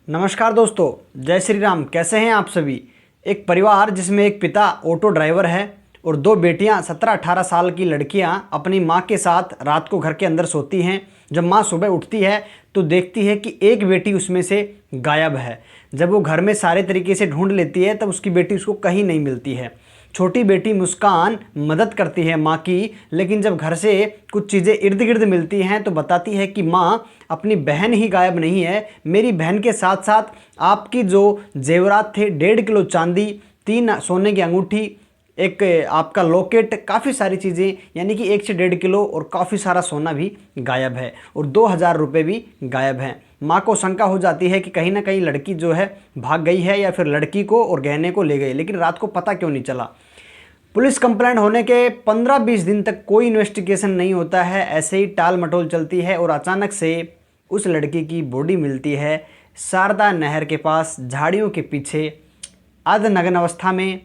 नमस्कार दोस्तों, जय श्री राम। कैसे हैं आप सभी। एक परिवार जिसमें एक पिता ऑटो ड्राइवर है और दो बेटियां 17-18 साल की लड़कियां अपनी मां के साथ रात को घर के अंदर सोती हैं। जब मां सुबह उठती है तो देखती है कि एक बेटी उसमें से गायब है। जब वो घर में सारे तरीके से ढूंढ लेती है तब उसकी बेटी उसको कहीं नहीं मिलती है। छोटी बेटी मुस्कान मदद करती है माँ की, लेकिन जब घर से कुछ चीज़ें इर्द गिर्द मिलती हैं तो बताती है कि माँ, अपनी बहन ही गायब नहीं है, मेरी बहन के साथ साथ आपकी जो जेवरात थे, 1.5 किलो चांदी, 3 सोने की अंगूठी, एक आपका लॉकेट, काफ़ी सारी चीज़ें, यानी कि 1 से 1.5 किलो और काफ़ी सारा सोना भी गायब है और 2,000 रुपये भी गायब हैं। माँ को शंका हो जाती है कि कहीं ना कहीं लड़की जो है भाग गई है या फिर लड़की को और गहने को ले गई, लेकिन रात को पता क्यों नहीं चला। पुलिस कंप्लेंट होने के 15-20 दिन तक कोई इन्वेस्टिगेशन नहीं होता है, ऐसे ही टाल मटोल चलती है और अचानक से उस लड़की की बॉडी मिलती है शारदा नहर के पास, झाड़ियों के पीछे, अर्धनग्न अवस्था में।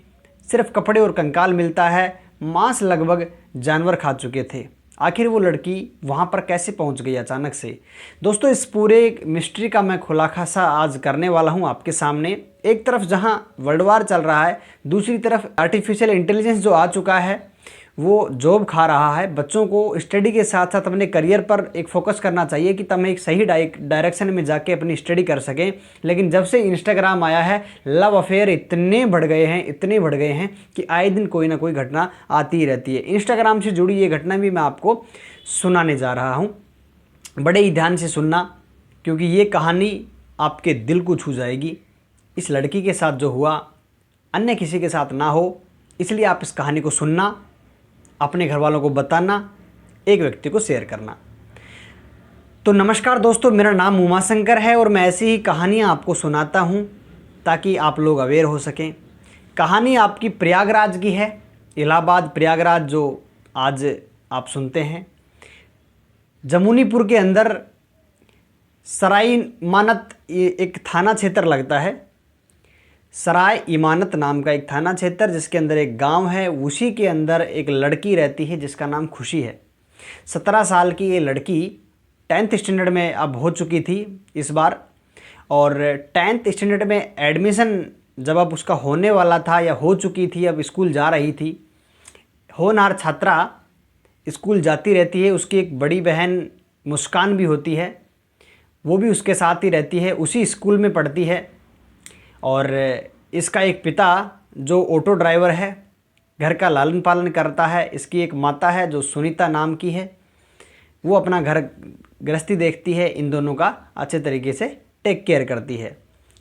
सिर्फ कपड़े और कंकाल मिलता है, मांस लगभग जानवर खा चुके थे। आखिर वो लड़की वहाँ पर कैसे पहुँच गई अचानक से। दोस्तों, इस पूरे मिस्ट्री का मैं खुलासा आज करने वाला हूँ आपके सामने। एक तरफ जहाँ वर्ल्ड वार चल रहा है, दूसरी तरफ आर्टिफिशियल इंटेलिजेंस जो आ चुका है वो जॉब खा रहा है। बच्चों को स्टडी के साथ साथ अपने करियर पर एक फोकस करना चाहिए कि तब हम एक सही डायरेक्शन में जाके अपनी स्टडी कर सकें। लेकिन जब से इंस्टाग्राम आया है, लव अफेयर इतने बढ़ गए हैं कि आए दिन कोई ना कोई घटना आती ही रहती है। इंस्टाग्राम से जुड़ी ये घटना भी मैं आपको सुनाने जा रहा हूँ। बड़े ही ध्यान से सुनना, क्योंकि ये कहानी आपके दिल को छू जाएगी। इस लड़की के साथ जो हुआ अन्य किसी के साथ ना हो, इसलिए आप इस कहानी को सुनना, अपने घर वालों को बताना, एक व्यक्ति को शेयर करना। तो नमस्कार दोस्तों, मेरा नाम उमाशंकर है और मैं ऐसी ही कहानियाँ आपको सुनाता हूँ ताकि आप लोग अवेयर हो सकें। कहानी आपकी प्रयागराज की है, इलाहाबाद प्रयागराज जो आज आप सुनते हैं। जमुनीपुर के अंदर सराय इमानत एक थाना क्षेत्र लगता है। सराय इमानत नाम का एक थाना क्षेत्र, जिसके अंदर एक गांव है, उसी के अंदर एक लड़की रहती है जिसका नाम खुशी है। 17 साल की ये लड़की 10th स्टैंडर्ड में अब हो चुकी थी इस बार, और 10th स्टैंडर्ड में एडमिशन जब अब उसका होने वाला था या हो चुकी थी, अब स्कूल जा रही थी। होनहार छात्रा स्कूल जाती रहती है। उसकी एक बड़ी बहन मुस्कान भी होती है, वो भी उसके साथ ही रहती है, उसी स्कूल में पढ़ती है। और इसका एक पिता जो ऑटो ड्राइवर है, घर का लालन पालन करता है। इसकी एक माता है जो सुनीता नाम की है, वो अपना घर गृहस्थी देखती है, इन दोनों का अच्छे तरीके से टेक केयर करती है।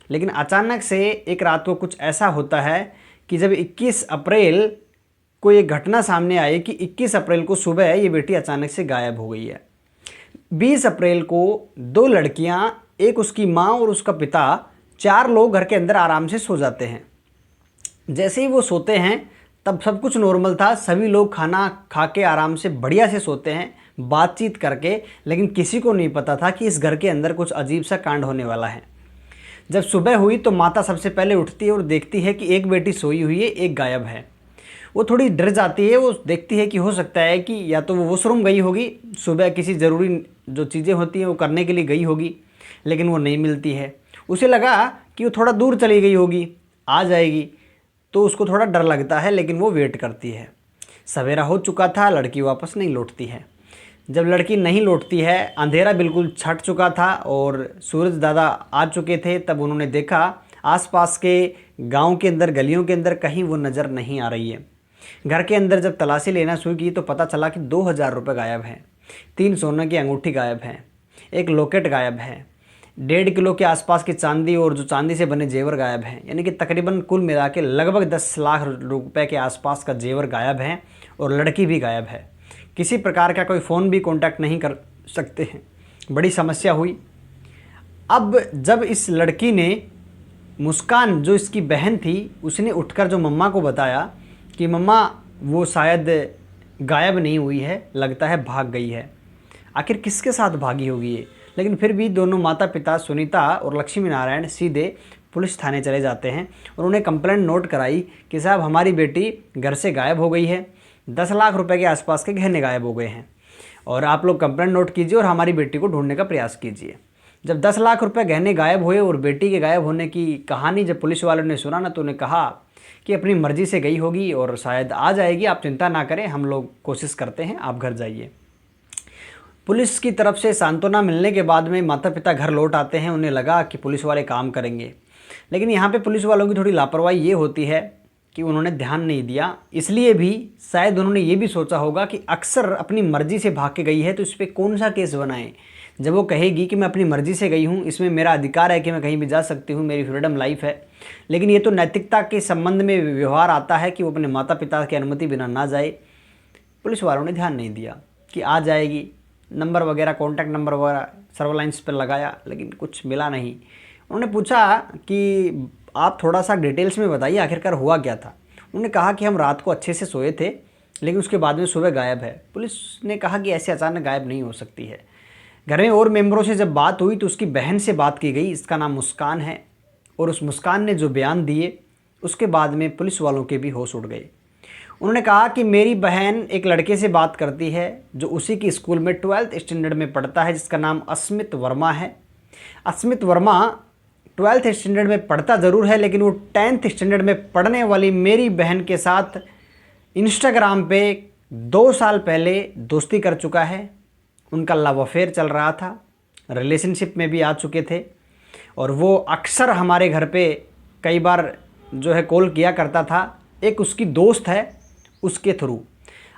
लेकिन अचानक से एक रात को कुछ ऐसा होता है कि जब 21 अप्रैल को ये घटना सामने आई कि 21 अप्रैल को सुबह ये बेटी अचानक से गायब हो गई है। 20 अप्रैल को 2 लड़कियां, एक उसकी माँ और उसका पिता, 4 लोग घर के अंदर आराम से सो जाते हैं। जैसे ही वो सोते हैं तब सब कुछ नॉर्मल था, सभी लोग खाना खा के आराम से बढ़िया से सोते हैं, बातचीत करके। लेकिन किसी को नहीं पता था कि इस घर के अंदर कुछ अजीब सा कांड होने वाला है। जब सुबह हुई तो माता सबसे पहले उठती है और देखती है कि एक बेटी सोई हुई है, एक गायब है। वो थोड़ी डर जाती है। वो देखती है कि हो सकता है कि या तो वो वॉशरूम गई होगी, सुबह किसी ज़रूरी जो चीज़ें होती हैं वो करने के लिए गई होगी, लेकिन वो नहीं मिलती है। उसे लगा कि वो थोड़ा दूर चली गई होगी, आ जाएगी, तो उसको थोड़ा डर लगता है, लेकिन वो वेट करती है। सवेरा हो चुका था, लड़की वापस नहीं लौटती है। जब लड़की नहीं लौटती है, अंधेरा बिल्कुल छट चुका था और सूरज दादा आ चुके थे, तब उन्होंने देखा आसपास के गांव के अंदर, गलियों के अंदर कहीं वो नज़र नहीं आ रही है। घर के अंदर जब तलाशी लेना शुरू की तो पता चला कि 2,000 रुपये गायब हैं, 3 सोने की अंगूठी गायब हैं, एक लॉकेट गायब है, 1.5 किलो के आसपास की चांदी और जो चांदी से बने जेवर गायब हैं। यानी कि तकरीबन कुल मिला के लगभग 10 लाख रुपए के आसपास का जेवर गायब है और लड़की भी गायब है। किसी प्रकार का कोई फ़ोन भी कांटेक्ट नहीं कर सकते हैं। बड़ी समस्या हुई। अब जब इस लड़की ने, मुस्कान जो इसकी बहन थी, उसने उठकर जो मम्मा को बताया कि मम्मा वो शायद गायब नहीं हुई है, लगता है भाग गई है। आखिर किसके साथ भागी होगी ये। लेकिन फिर भी दोनों माता पिता सुनीता और लक्ष्मी नारायण सीधे पुलिस थाने चले जाते हैं और उन्हें कंप्लेंट नोट कराई कि साहब, हमारी बेटी घर से गायब हो गई है, 10 लाख रुपए के आसपास के गहने गायब हो गए हैं और आप लोग कंप्लेंट नोट कीजिए और हमारी बेटी को ढूंढने का प्रयास कीजिए। जब 10 लाख रुपए गहने गायब हुए और बेटी के गायब होने की कहानी जब पुलिस वालों ने सुना ना, तो उन्हें कहा कि अपनी मर्जी से गई होगी और शायद आ जाएगी, आप चिंता ना करें, हम लोग कोशिश करते हैं, आप घर जाइए। पुलिस की तरफ से सांत्वना मिलने के बाद में माता पिता घर लौट आते हैं। उन्हें लगा कि पुलिस वाले काम करेंगे, लेकिन यहाँ पे पुलिस वालों की थोड़ी लापरवाही ये होती है कि उन्होंने ध्यान नहीं दिया। इसलिए भी शायद उन्होंने ये भी सोचा होगा कि अक्सर अपनी मर्जी से भाग के गई है तो इस पर कौन सा केस बनाएं। जब वो कहेगी कि मैं अपनी मर्जी से गई हूँ, इसमें मेरा अधिकार है कि मैं कहीं भी जा सकती हूँ, मेरी फ्रीडम लाइफ है, लेकिन ये तो नैतिकता के संबंध में व्यवहार आता है कि वो अपने माता पिता की अनुमति बिना ना जाए। पुलिस वालों ने ध्यान नहीं दिया कि आ जाएगी, नंबर वगैरह, कॉन्टैक्ट नंबर वगैरह सर्वेलाइंस पर लगाया, लेकिन कुछ मिला नहीं। उन्होंने पूछा कि आप थोड़ा सा डिटेल्स में बताइए आखिरकार हुआ क्या था। उन्होंने कहा कि हम रात को अच्छे से सोए थे, लेकिन उसके बाद में सुबह गायब है। पुलिस ने कहा कि ऐसे अचानक गायब नहीं हो सकती है। घर में और मेंबरों से जब बात हुई तो उसकी बहन से बात की गई, इसका नाम मुस्कान है, और उस मुस्कान ने जो बयान दिए उसके बाद में पुलिस वालों के भी होश उड़ गए। उन्होंने कहा कि मेरी बहन एक लड़के से बात करती है जो उसी की स्कूल में 12th स्टैंडर्ड में पढ़ता है, जिसका नाम अस्मित वर्मा है। अस्मित वर्मा 12th स्टैंडर्ड में पढ़ता ज़रूर है, लेकिन वो 10th स्टैंडर्ड में पढ़ने वाली मेरी बहन के साथ इंस्टाग्राम पे 2 साल पहले दोस्ती कर चुका है। उनका लव अफेयर चल रहा था, रिलेशनशिप में भी आ चुके थे, और वो अक्सर हमारे घर पे कई बार जो है कॉल किया करता था। एक उसकी दोस्त है, उसके थ्रू।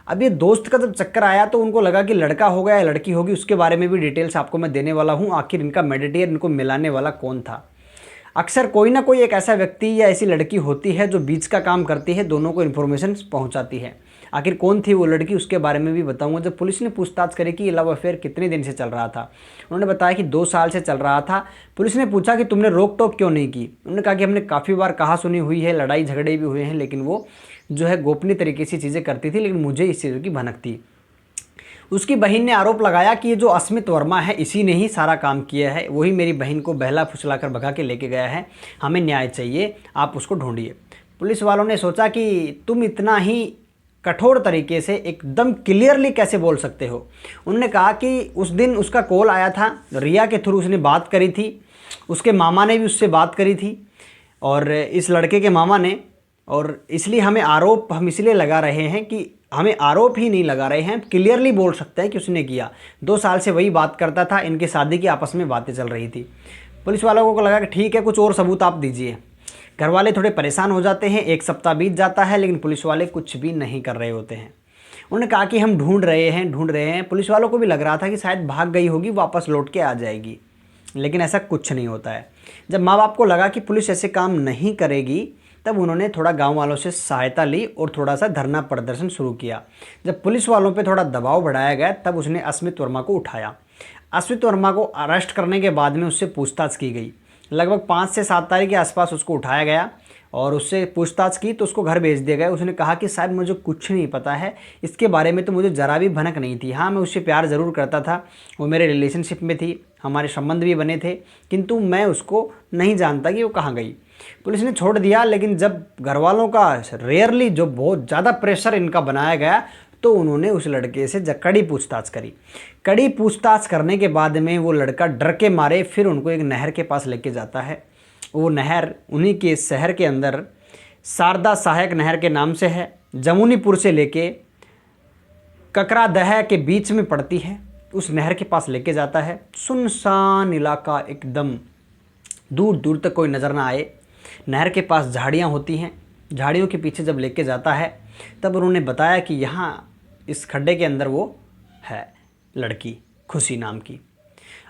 अब ये दोस्त का जब चक्कर आया तो उनको लगा कि लड़का होगा या लड़की होगी, उसके बारे में भी डिटेल्स आपको मैं देने वाला हूँ। आखिर इनका मेडिटेयर, इनको मिलाने वाला कौन था। अक्सर कोई ना कोई एक ऐसा व्यक्ति या ऐसी लड़की होती है जो बीच का काम करती है, दोनों को इन्फॉर्मेशन पहुंचाती है। आखिर कौन थी वो लड़की, उसके बारे में भी बताऊंगा। जब पुलिस ने पूछताछ करी कि ये लव अफेयर कितने दिन से चल रहा था, उन्होंने बताया कि 2 साल से चल रहा था। पुलिस ने पूछा कि तुमने रोक टोक क्यों नहीं की। उन्होंने कहा कि हमने काफ़ी बार कहा सुनी हुई है, लड़ाई झगड़े भी हुए हैं, लेकिन वो जो है गोपनीय तरीके से चीज़ें करती थी, लेकिन मुझे इस चीज़ों की भनक थी। उसकी बहन ने आरोप लगाया कि ये जो अस्मित वर्मा है, इसी ने ही सारा काम किया है, वही मेरी बहन को बहला फुसला कर भगा के लेके गया है, हमें न्याय चाहिए, आप उसको ढूंढिए। पुलिस वालों ने सोचा कि तुम इतना ही कठोर तरीके से एकदम क्लियरली कैसे बोल सकते हो। उन्होंने कहा कि उस दिन उसका कॉल आया था, रिया के थ्रू उसने बात करी थी, उसके मामा ने भी उससे बात करी थी, और इस लड़के के मामा ने, और इसलिए हमें आरोप हम इसलिए लगा रहे हैं कि हमें आरोप ही नहीं लगा रहे हैं, क्लियरली बोल सकते हैं कि उसने किया। 2 साल से वही बात करता था, इनके शादी की आपस में बातें चल रही थी। पुलिस वालों को लगा कि ठीक है, कुछ और सबूत आप दीजिए। घर वाले थोड़े परेशान हो जाते हैं। 1 सप्ताह बीत जाता है, लेकिन पुलिस वाले कुछ भी नहीं कर रहे होते हैं। उन्होंने कहा कि हम ढूंढ रहे हैं। पुलिस वालों को भी लग रहा था कि शायद भाग गई होगी, वापस लौट के आ जाएगी, लेकिन ऐसा कुछ नहीं होता है। जब माँ बाप को लगा कि पुलिस ऐसे काम नहीं करेगी, तब उन्होंने थोड़ा गांव वालों से सहायता ली और थोड़ा सा धरना प्रदर्शन शुरू किया। जब पुलिस वालों पे थोड़ा दबाव बढ़ाया गया, तब उसने अस्मित वर्मा को उठाया। अस्मित वर्मा को अरेस्ट करने के बाद में उससे पूछताछ की गई। लगभग 5 से 7 तारीख के आसपास उसको उठाया गया और उससे पूछताछ की तो उसको घर भेज दिया गया। उसने कहा कि साहब मुझे कुछ नहीं पता है, इसके बारे में तो मुझे ज़रा भी भनक नहीं थी। हाँ, मैं उससे प्यार ज़रूर करता था, वो मेरे रिलेशनशिप में थी, हमारे संबंध भी बने थे, किंतु मैं उसको नहीं जानता कि वो कहाँ गई। पुलिस ने छोड़ दिया, लेकिन जब घर वालों का रेयरली जो बहुत ज़्यादा प्रेशर इनका बनाया गया, तो उन्होंने उस लड़के से कड़ी पूछताछ करी। कड़ी पूछताछ करने के बाद में वो लड़का डर के मारे फिर उनको एक नहर के पास लेके जाता है। वो नहर उन्हीं के शहर के अंदर शारदा सहायक नहर के नाम से है, जमुनीपुर से लेके ककरादह के बीच में पड़ती है। उस नहर के पास लेके जाता है। सुनसान इलाका, एकदम दूर दूर तक कोई नज़र ना आए। नहर के पास झाड़ियाँ होती हैं, झाड़ियों के पीछे जब लेके जाता है तब उन्होंने बताया कि यहाँ इस खड्डे के अंदर वो है लड़की, खुशी नाम की।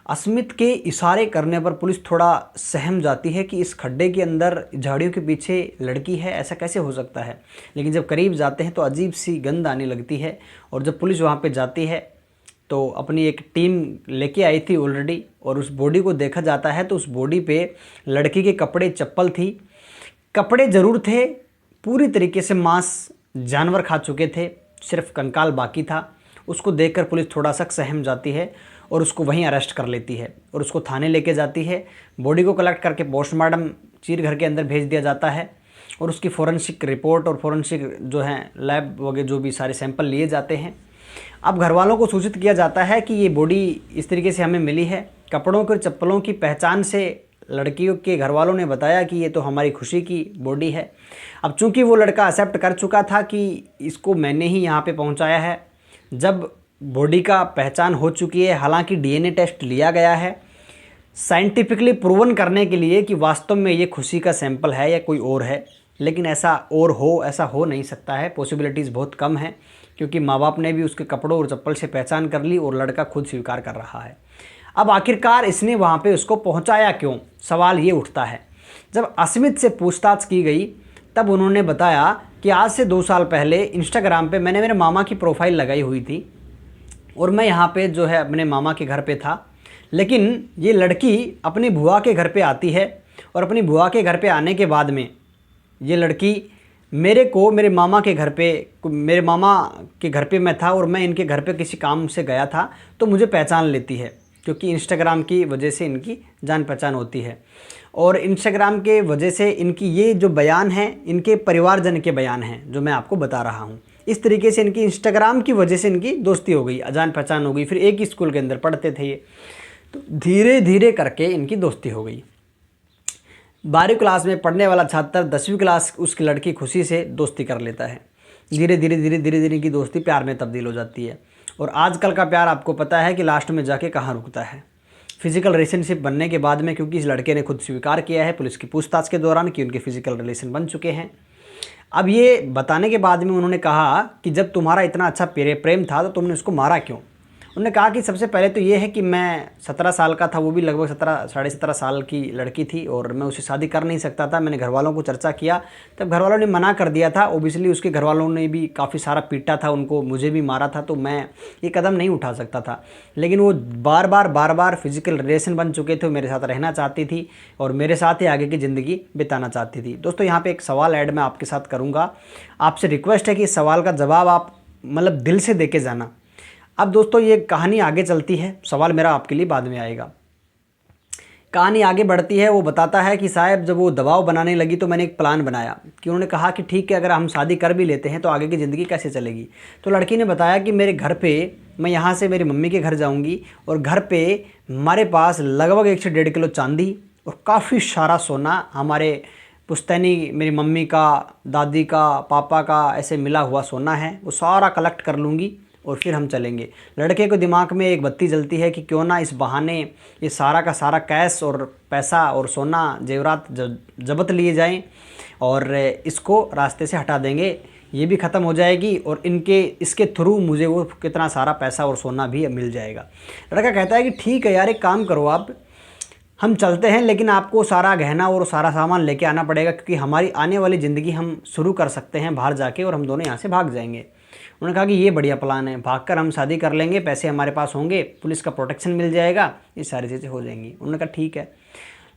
अस्मित के इशारे करने पर पुलिस थोड़ा सहम जाती है कि इस खड्डे के अंदर झाड़ियों के पीछे लड़की है, ऐसा कैसे हो सकता है। लेकिन जब करीब जाते हैं तो अजीब सी गंध आने लगती है। और जब पुलिस वहाँ पे जाती है तो अपनी एक टीम लेके आई थी ऑलरेडी, और उस बॉडी को देखा जाता है तो उस बॉडी पे लड़की के कपड़े चप्पल थी। कपड़े ज़रूर थे, पूरी तरीके से मांस जानवर खा चुके थे, सिर्फ कंकाल बाकी था। उसको देखकर पुलिस थोड़ा सा सहम जाती है और उसको वहीं अरेस्ट कर लेती है और उसको थाने लेके जाती है। बॉडी को कलेक्ट करके पोस्टमार्टम चीर घर के अंदर भेज दिया जाता है और उसकी फॉरेंसिक रिपोर्ट और फॉरेंसिक जो है लैब वगैरह जो भी सारे सैंपल लिए जाते हैं। अब घर वालों को सूचित किया जाता है कि ये बॉडी इस तरीके से हमें मिली है कपड़ों और चप्पलों की पहचान से लड़कियों के घर वालों ने बताया कि ये तो हमारी खुशी की बॉडी है। अब चूंकि वो लड़का एक्सेप्ट कर चुका था कि इसको मैंने ही यहाँ पे पहुँचाया है, जब बॉडी का पहचान हो चुकी है, हालांकि डीएनए टेस्ट लिया गया है साइंटिफिकली प्रूवन करने के लिए कि वास्तव में ये खुशी का सैंपल है या कोई और है, लेकिन ऐसा हो नहीं सकता है, पॉसिबिलिटीज़ बहुत कम है, क्योंकि माँ बाप ने भी उसके कपड़ों और चप्पल से पहचान कर ली और लड़का खुद स्वीकार कर रहा है। अब आखिरकार इसने वहाँ पे उसको पहुँचाया क्यों, सवाल ये उठता है। जब अस्मित से पूछताछ की गई तब उन्होंने बताया कि आज से 2 साल पहले इंस्टाग्राम पे मैंने मेरे मामा की प्रोफाइल लगाई हुई थी और मैं यहाँ पे जो है अपने मामा के घर पे था, लेकिन ये लड़की अपनी बुआ के घर पे आती है और अपनी बुआ के घर पे आने के बाद में ये लड़की मेरे मामा के घर पे मैं था और मैं इनके घर पे किसी काम से गया था, तो मुझे पहचान लेती है, क्योंकि इंस्टाग्राम की वजह से इनकी जान पहचान होती है। और इंस्टाग्राम के वजह से इनकी ये जो बयान है इनके परिवारजन के बयान हैं जो मैं आपको बता रहा हूँ। इस तरीके से इनकी इंस्टाग्राम की वजह से इनकी दोस्ती हो गई, जान पहचान हो गई। फिर एक ही स्कूल के अंदर पढ़ते थे ये, तो धीरे धीरे करके इनकी दोस्ती हो गई। 12वीं क्लास में पढ़ने वाला छात्र 10वीं क्लास उसकी लड़की खुशी से दोस्ती कर लेता है। धीरे धीरे इनकी दोस्ती प्यार में तब्दील हो जाती है। और आजकल का प्यार आपको पता है कि लास्ट में जाके कहाँ रुकता है, फिजिकल रिलेशनशिप बनने के बाद में, क्योंकि इस लड़के ने खुद स्वीकार किया है पुलिस की पूछताछ के दौरान कि उनके फिजिकल रिलेशन बन चुके हैं। अब ये बताने के बाद में उन्होंने कहा कि जब तुम्हारा इतना अच्छा प्रेम था तो तुमने उसको मारा क्यों। उन्होंने कहा कि सबसे पहले तो ये है कि मैं 17 साल का था, वो भी लगभग 17 साल की लड़की थी और मैं उससे शादी कर नहीं सकता था। मैंने घर वालों को चर्चा किया, तब घर वालों ने मना कर दिया था। ओबियसली उसके घर वालों ने भी काफ़ी सारा पीटा था उनको, मुझे भी मारा था, तो मैं ये कदम नहीं उठा सकता था। लेकिन वो बार बार फिजिकल रिलेशन बन चुके थे, मेरे साथ रहना चाहती थी और मेरे साथ ही आगे की ज़िंदगी बिताना चाहती थी। दोस्तों यहाँ पर एक सवाल ऐड मैं आपके साथ करूँगा, आपसे रिक्वेस्ट है कि इस सवाल का जवाब आप मतलब दिल से दे के जाना। अब दोस्तों ये कहानी आगे चलती है, सवाल मेरा आपके लिए बाद में आएगा। कहानी आगे बढ़ती है, वो बताता है कि साहब जब वो दबाव बनाने लगी तो मैंने एक प्लान बनाया कि उन्होंने कहा कि ठीक है अगर हम शादी कर भी लेते हैं तो आगे की ज़िंदगी कैसे चलेगी। तो लड़की ने बताया कि मेरे घर पे मैं यहाँ से मेरी मम्मी के घर जाऊँगी और घर पे हमारे पास लगभग 1 से 1.5 किलो चांदी और काफ़ी सारा सोना, हमारे पुश्तैनी मेरी मम्मी का, दादी का, पापा का ऐसे मिला हुआ सोना है, वो सारा कलेक्ट कर लूँगी और फिर हम चलेंगे। लड़के को दिमाग में एक बत्ती जलती है कि क्यों ना इस बहाने ये सारा का सारा कैश और पैसा और सोना जेवरात जब्त लिए जाएं और इसको रास्ते से हटा देंगे, ये भी ख़त्म हो जाएगी और इसके थ्रू मुझे वो कितना सारा पैसा और सोना भी मिल जाएगा। लड़का कहता है कि ठीक है यार, एक काम करो आप, हम चलते हैं, लेकिन आपको सारा गहना और सारा सामान लेके आना पड़ेगा, क्योंकि हमारी आने वाली ज़िंदगी हम शुरू कर सकते हैं बाहर जाके और हम दोनों यहाँ से भाग जाएंगे। उन्होंने कहा कि ये बढ़िया प्लान है, भागकर हम शादी कर लेंगे, पैसे हमारे पास होंगे, पुलिस का प्रोटेक्शन मिल जाएगा, ये सारी चीज़ें हो जाएंगी। उन्होंने कहा ठीक है।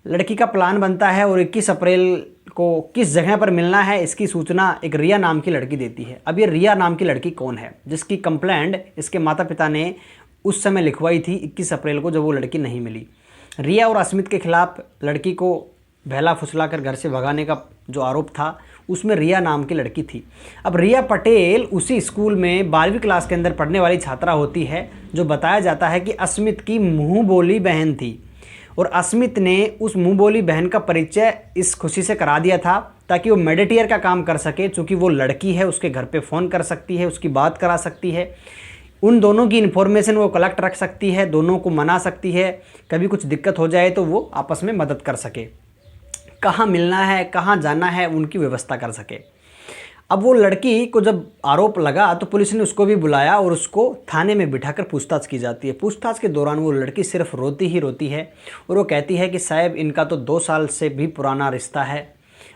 लड़की का प्लान बनता है और 21 अप्रैल को किस जगह पर मिलना है इसकी सूचना एक रिया नाम की लड़की देती है। अब ये रिया नाम की लड़की कौन है, जिसकी कंप्लेंट इसके माता पिता ने उस समय लिखवाई थी 21 अप्रैल को, जब वो लड़की नहीं मिली। रिया और अस्मित के खिलाफ लड़की को बहला फुसला कर घर से भगाने का जो आरोप था उसमें रिया नाम की लड़की थी। अब रिया पटेल उसी स्कूल में 12वीं क्लास के अंदर पढ़ने वाली छात्रा होती है, जो बताया जाता है कि अस्मित की मुँह बोली बहन थी और अस्मित ने उस मुँह बोली बहन का परिचय इस खुशी से करा दिया था ताकि वो मेडिटेयर का काम कर सके। चूँकि वो लड़की है, उसके घर पे फ़ोन कर सकती है, उसकी बात करा सकती है, उन दोनों की इन्फॉर्मेशन वो कलेक्ट रख सकती है, दोनों को मना सकती है, कभी कुछ दिक्कत हो जाए तो वो आपस में मदद कर सके, कहाँ मिलना है, कहाँ जाना है, उनकी व्यवस्था कर सके। अब वो लड़की को जब आरोप लगा तो पुलिस ने उसको भी बुलाया और उसको थाने में बिठाकर पूछताछ की जाती है। पूछताछ के दौरान वो लड़की सिर्फ रोती ही रोती है और वो कहती है कि साहब इनका तो 2 साल से भी पुराना रिश्ता है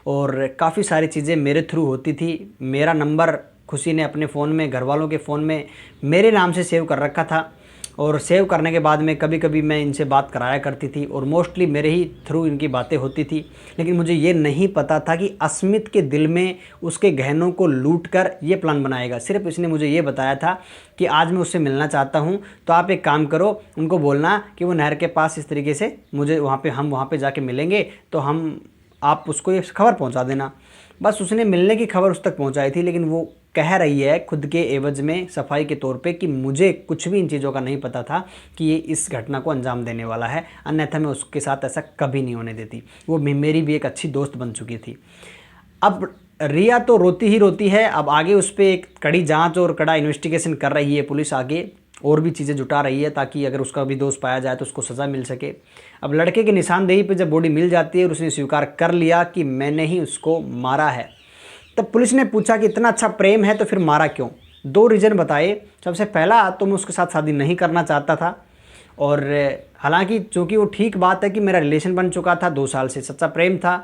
और काफ़ी सारी चीज़ें मेरे थ्रू होती थी। मेरा नंबर खुशी ने अपने फ़ोन में, घर वालों के फ़ोन में मेरे नाम से सेव कर रखा था और सेव करने के बाद में कभी कभी मैं इनसे बात कराया करती थी और मोस्टली मेरे ही थ्रू इनकी बातें होती थी। लेकिन मुझे ये नहीं पता था कि अस्मित के दिल में उसके गहनों को लूटकर ये प्लान बनाएगा। सिर्फ इसने मुझे ये बताया था कि आज मैं उससे मिलना चाहता हूँ, तो आप एक काम करो, उनको बोलना कि वो नहर के पास इस तरीके से मुझे हम वहाँ पर जाके मिलेंगे, तो आप उसको ये खबर पहुँचा देना। बस उसने मिलने की खबर उस तक पहुँचाई थी, लेकिन वो कह रही है खुद के एवज में सफाई के तौर पे कि मुझे कुछ भी इन चीज़ों का नहीं पता था कि ये इस घटना को अंजाम देने वाला है, अन्यथा मैं उसके साथ ऐसा कभी नहीं होने देती। वो मेरी भी एक अच्छी दोस्त बन चुकी थी। अब रिया तो रोती ही रोती है। अब आगे उस पर एक कड़ी जांच और कड़ा इन्वेस्टिगेशन कर रही है पुलिस, आगे और भी चीज़ें जुटा रही है ताकि अगर उसका भी दोष पाया जाए तो उसको सज़ा मिल सके। अब लड़के की निशानदेही पे जब बॉडी मिल जाती है और उसने स्वीकार कर लिया कि मैंने ही उसको मारा है, तब पुलिस ने पूछा कि इतना अच्छा प्रेम है तो फिर मारा क्यों। 2 रीज़न बताए। सबसे पहला तो मैं उसके साथ शादी नहीं करना चाहता था, और हालांकि चूँकि वो ठीक बात है कि मेरा रिलेशन बन चुका था, 2 साल से सच्चा प्रेम था।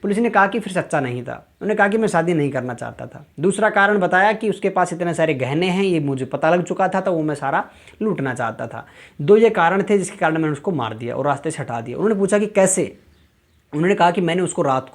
पुलिस ने कहा कि फिर सच्चा नहीं था, उन्होंने कहा कि मैं शादी नहीं करना चाहता था। दूसरा कारण बताया कि उसके पास इतने सारे गहने हैं, ये मुझे पता लग चुका था, तो वो मैं सारा लूटना चाहता था। 2 ये कारण थे जिसके कारण मैंने उसको मार दिया और रास्ते से हटा दिया। उन्होंने पूछा कि कैसे। उन्होंने कहा कि मैंने उसको रात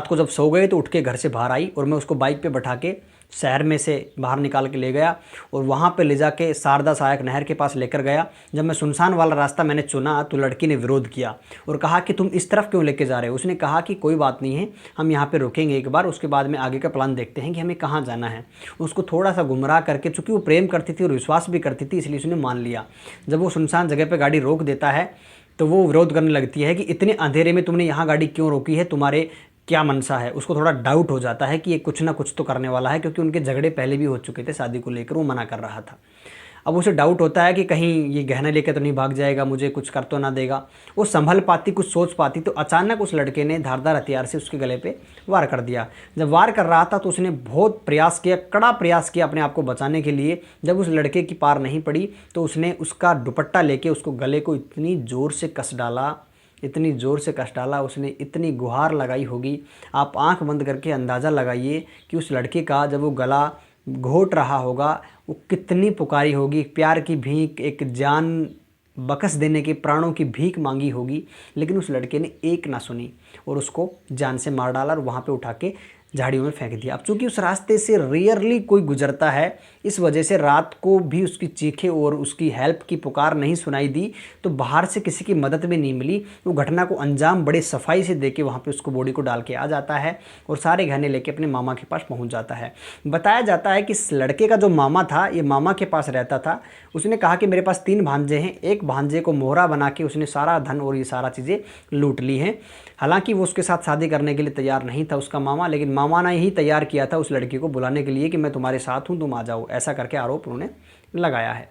को जब सो गए तो उठ के घर से बाहर आई और मैं उसको बाइक पे बैठा के शहर में से बाहर निकाल के ले गया और वहाँ पे ले जाके शारदा सहायक नहर के पास लेकर गया। जब मैं सुनसान वाला रास्ता मैंने चुना तो लड़की ने विरोध किया और कहा कि तुम इस तरफ क्यों लेके जा रहे हो। उसने कहा कि कोई बात नहीं है, हम यहाँ पे रुकेंगे एक बार, उसके बाद में आगे का प्लान देखते हैं कि हमें कहाँ जाना है। उसको थोड़ा सा गुमराह करके, चूँकि वो प्रेम करती थी और विश्वास भी करती थी, इसलिए उसने मान लिया। जब वो सुनसान जगह पर गाड़ी रोक देता है तो वो विरोध करने लगती है कि इतने अंधेरे में तुमने यहाँ गाड़ी क्यों रोकी है, तुम्हारे क्या मनसा है। उसको थोड़ा डाउट हो जाता है कि ये कुछ ना कुछ तो करने वाला है, क्योंकि उनके झगड़े पहले भी हो चुके थे शादी को लेकर, वो मना कर रहा था। अब उसे डाउट होता है कि कहीं ये गहना लेकर तो नहीं भाग जाएगा, मुझे कुछ कर तो ना देगा। वो संभल पाती, कुछ सोच पाती, तो अचानक उस लड़के ने धारदार हथियार से उसके गले पे वार कर दिया। जब वार कर रहा था तो उसने बहुत प्रयास किया, कड़ा प्रयास किया अपने आप को बचाने के लिए। जब उस लड़के की पार नहीं पड़ी तो उसने उसका दुपट्टा लेके उसको गले को इतनी ज़ोर से कस डाला, इतनी ज़ोर से कस डाला, उसने इतनी गुहार लगाई होगी। आप आंख बंद करके अंदाज़ा लगाइए कि उस लड़के का जब वो गला घोट रहा होगा वो कितनी पुकारी होगी। प्यार की भीख, एक जान बकस देने की, प्राणों की भीख मांगी होगी। लेकिन उस लड़के ने एक ना सुनी और उसको जान से मार डाला और वहाँ पे उठा के झाड़ियों में फेंक दिया। अब चूंकि उस रास्ते से रेयरली कोई गुजरता है, इस वजह से रात को भी उसकी चीखें और उसकी हेल्प की पुकार नहीं सुनाई दी, तो बाहर से किसी की मदद भी नहीं मिली। वो घटना को अंजाम बड़े सफाई से देके वहाँ पे उसको बॉडी को डाल के आ जाता है और सारे गहने लेके अपने मामा के पास पहुँच जाता है। बताया जाता है कि इस लड़के का जो मामा था, ये मामा के पास रहता था। उसने कहा कि मेरे पास 3 भांजे हैं, एक भांजे को मोहरा बना के उसने सारा धन और ये सारा चीज़ें लूट ली हैं। हालांकि वो उसके साथ शादी करने के लिए तैयार नहीं था उसका मामा, लेकिन मामा ने ही तैयार किया था उस लड़की को बुलाने के लिए कि मैं तुम्हारे साथ हूँ, तुम आ जाओ, ऐसा करके आरोप उन्होंने लगाया है।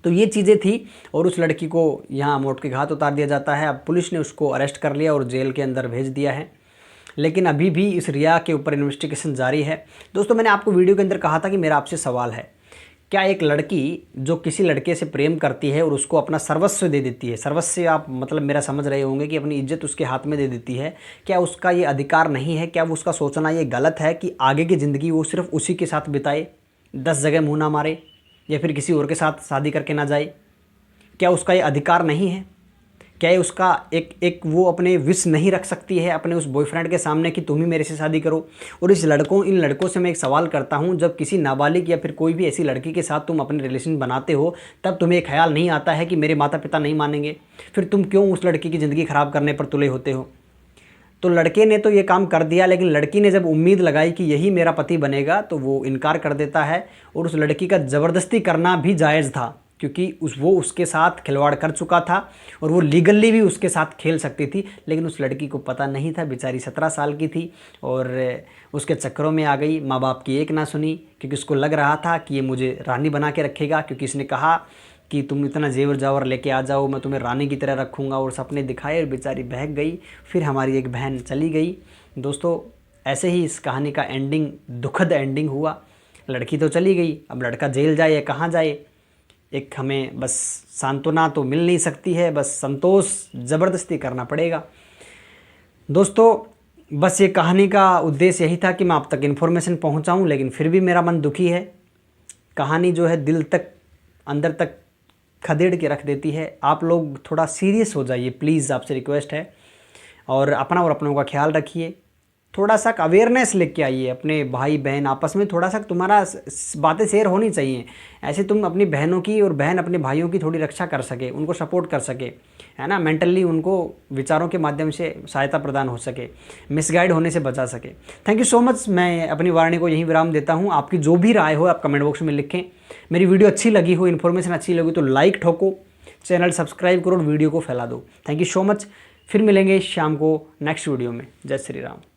तो ये चीज़ें थी और उस लड़की को यहाँ मौत के घाट उतार दिया जाता है। अब पुलिस ने उसको अरेस्ट कर लिया और जेल के अंदर भेज दिया है, लेकिन अभी भी इस रिया के ऊपर इन्वेस्टिगेशन जारी है। दोस्तों, मैंने आपको वीडियो के अंदर कहा था कि मेरा आपसे सवाल है, क्या एक लड़की जो किसी लड़के से प्रेम करती है और उसको अपना सर्वस्व दे देती है, सर्वस्व आप मतलब मेरा समझ रहे होंगे कि अपनी इज्जत उसके हाथ में दे देती है, क्या उसका ये अधिकार नहीं है? क्या वो उसका सोचना ये गलत है कि आगे की ज़िंदगी वो सिर्फ उसी के साथ बिताए, 10 जगह मुँह ना मारे या फिर किसी और के साथ शादी करके ना जाए? क्या उसका ये अधिकार नहीं है? क्या ये उसका एक वो अपने विश नहीं रख सकती है अपने उस बॉयफ्रेंड के सामने कि तुम ही मेरे से शादी करो? और इन लड़कों से मैं एक सवाल करता हूँ, जब किसी नाबालिग या फिर कोई भी ऐसी लड़की के साथ तुम अपने रिलेशन बनाते हो, तब तुम्हें ख्याल नहीं आता है कि मेरे माता पिता नहीं मानेंगे? फिर तुम क्यों उस लड़की की ज़िंदगी ख़राब करने पर तुले होते हो? तो लड़के ने तो ये काम कर दिया, लेकिन लड़की ने जब उम्मीद लगाई कि यही मेरा पति बनेगा तो वो इनकार कर देता है। और उस लड़की का ज़बरदस्ती करना भी जायज़ था, क्योंकि वो उसके साथ खिलवाड़ कर चुका था और वो लीगली भी उसके साथ खेल सकती थी, लेकिन उस लड़की को पता नहीं था। बेचारी 17 साल की थी और उसके चक्करों में आ गई। माँ बाप की एक ना सुनी, क्योंकि उसको लग रहा था कि ये मुझे रानी बना के रखेगा, क्योंकि इसने कहा कि तुम इतना जेवर जावर लेके आ जाओ, मैं तुम्हें रानी की तरह रखूँगा, और सपने दिखाए और बेचारी बहक गई। फिर हमारी एक बहन चली गई। दोस्तों, ऐसे ही इस कहानी का एंडिंग, दुखद एंडिंग हुआ। लड़की तो चली गई, अब लड़का जेल जाए या कहाँ जाए, एक हमें बस सांत्वना तो मिल नहीं सकती है, बस संतोष ज़बरदस्ती करना पड़ेगा। दोस्तों, बस ये कहानी का उद्देश्य यही था कि मैं आप तक इन्फॉर्मेशन पहुंचाऊं, लेकिन फिर भी मेरा मन दुखी है। कहानी जो है दिल तक, अंदर तक खदेड़ के रख देती है। आप लोग थोड़ा सीरियस हो जाइए प्लीज़, आपसे रिक्वेस्ट है, और अपना और अपनों का ख्याल रखिए। थोड़ा सा अवेयरनेस लेके आइए अपने भाई बहन आपस में, थोड़ा सा तुम्हारा बातें शेयर होनी चाहिए। ऐसे तुम अपनी बहनों की और बहन अपने भाइयों की थोड़ी रक्षा कर सके, उनको सपोर्ट कर सके, है ना, मेंटली उनको विचारों के माध्यम से सहायता प्रदान हो सके, मिसगाइड होने से बचा सके। Thank you so much. मैं अपनी वार्निंग को यहीं विराम देता हूँ। आपकी जो भी राय हो आप कमेंट बॉक्स में लिखें। मेरी वीडियो अच्छी लगी हो, इन्फॉर्मेशन अच्छी लगी तो लाइक ठोको, चैनल सब्सक्राइब करो और वीडियो को फैला दो। Thank you so much. फिर मिलेंगे शाम को नेक्स्ट वीडियो में। जय श्री राम।